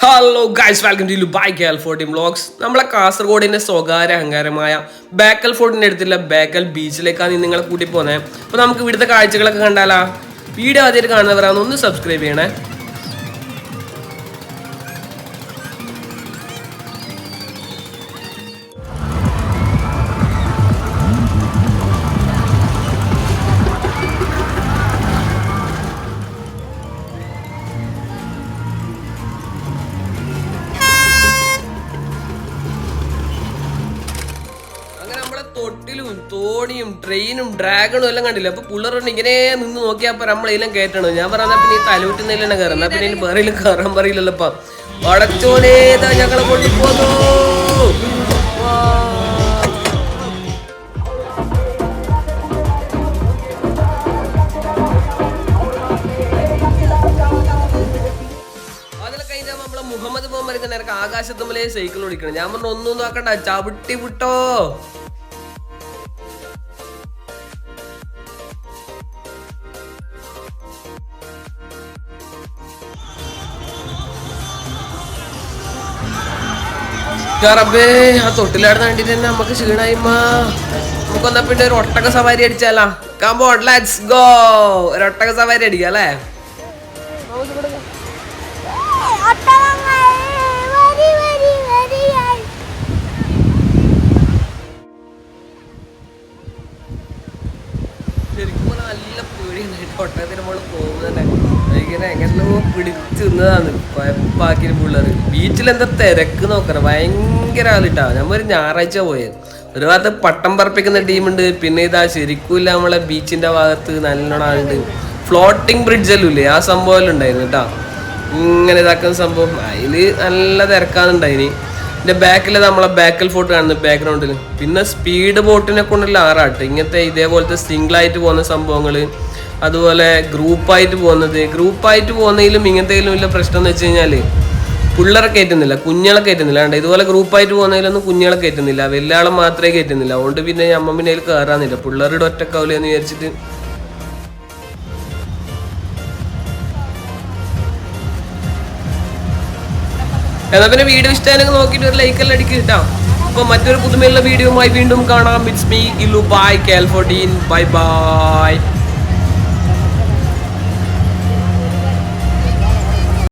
Hello guys, welcome to by Kalfortin vlogs. നമ്മളെ കാസർഗോഡിന്റെ സ്വകാര്യ അഹങ്കാരമായ ബേക്കൽ ഫോർട്ടിന്റെ അടുത്തുള്ള ബേക്കൽ ബീച്ചിലേക്കാണ് നിങ്ങളെ കൂട്ടി പോകുന്നത്. അപ്പോൾ നമുക്ക് ഇവിടുത്തെ കാഴ്ചകളൊക്കെ കണ്ടാലാ. വീഡിയോ ആദ്യമായിട്ട് കാണുന്നവരാണ്, ഒന്ന് സബ്സ്ക്രൈബ് ചെയ്യണേ. തൊട്ടിലും തോണിയും ട്രെയിനും ഡ്രാഗണും എല്ലാം കണ്ടില്ല. അപ്പൊ പിള്ളേരുണ്ട് ഇങ്ങനെ നിന്ന് നോക്കിയപ്പോ നമ്മളെല്ലാം കേട്ടണം. ഞാൻ പറഞ്ഞാ പിന്നെ ഈ തലവിട്ടുന്നതിലാണ് കയറുന്നത്, പിന്നെ ഇനി വേറെ കയറാൻ പറയില്ലല്ലോ. ഇപ്പൊ വടച്ചോനേതാ ഞങ്ങളെ കൊണ്ടുപോകുന്നു. നമ്മളെ മുഹമ്മദ് പോകുമ്പോൾ നേരത്തെ ആകാശത്തുമ്മലേ സൈക്കിൾ ഓടിക്കണം. ഞാൻ പറഞ്ഞ ഒന്നും നോക്കണ്ട, ചവിട്ടി വിട്ടോ. ആ തൊട്ടിലാടുന്ന കണ്ടിട്ട് തന്നെ നമുക്ക് ക്ഷീണായിമ്മ. നമുക്കൊന്നാ പിന്നെ ഒരു ഒട്ടക സവാരി അടിച്ചാലാ. Come on let's go. ഒരു ഒട്ടക സവാരി അടിക്കാം അല്ലേ? ശരിക്കും നല്ല പേടിയുണ്ടായിട്ട് ഒട്ടകത്തിന് നമ്മൾ പോകുന്നത് തന്നെ ഇങ്ങനെ എങ്ങനെയോ പിടിച്ചു നിന്നതാണ്. കുഴപ്പാക്കിയ പിള്ളേർ ബീച്ചിൽ എന്താ തിരക്ക് നോക്കണം, ഭയങ്കര ആളിട്ടാ. നമ്മൾ ഒരു ഞായറാഴ്ച പോയത്. ഒരു ഭാഗത്ത് പട്ടം പറപ്പിക്കുന്ന ടീമുണ്ട്, പിന്നെ ഇതാ ശരിക്കും നമ്മളെ ബീച്ചിന്റെ ഭാഗത്ത് നല്ലോണം ആളുണ്ട്. ഫ്ലോട്ടിംഗ് ബ്രിഡ്ജെല്ലാം ഇല്ലേ, ആ സംഭവം എല്ലാം ഉണ്ടായിരുന്നു കേട്ടോ. ഇങ്ങനെ ഇതാക്കുന്ന സംഭവം, അതില് നല്ല തിരക്കാന്നുണ്ടായിന്. ഇതിന്റെ ബാക്കിൽ നമ്മളെ ബേക്കൽ ഫോർട്ട് കാണുന്നത് ബാക്ക്ഗ്രൗണ്ടിൽ. പിന്നെ സ്പീഡ് ബോട്ടിനെ കൊണ്ടുള്ള ആറാട്ട്, ഇങ്ങനത്തെ ഇതേപോലത്തെ സിംഗിളായിട്ട് പോകുന്ന സംഭവങ്ങൾ, അതുപോലെ ഗ്രൂപ്പായിട്ട് പോകുന്നതിലും ഇങ്ങനത്തെയിലും വലിയ പ്രശ്നം എന്ന് വെച്ച് കഴിഞ്ഞാൽ പിള്ളേരെ കയറ്റുന്നില്ല, കുഞ്ഞുങ്ങളെ കയറ്റുന്നില്ല. കണ്ട ഇതുപോലെ ഗ്രൂപ്പായിട്ട് പോകുന്നതിലൊന്നും കുഞ്ഞുങ്ങളെ കയറ്റുന്നില്ല, വലിയ ആളെ മാത്രമേ കയറ്റുന്നില്ല. അതുകൊണ്ട് പിന്നെ അമ്മ പിന്നെ അതിൽ കയറാന്നില്ല, പിള്ളേരുടെ ഒറ്റക്കാവില്ല എന്ന് വിചാരിച്ചിട്ട്. എന്നാൽ പിന്നെ വീഡിയോ ഇഷ്ടമായെങ്കിൽ നോക്കിയിട്ട് ഒരു ലൈക്കെല്ലാം അടിക്കുക കേട്ടോ. അപ്പോൾ മറ്റൊരു പുതുമയുള്ള വീഡിയോയുമായി വീണ്ടും കാണാം. It's me Gillu by Kalfortin. Bye by.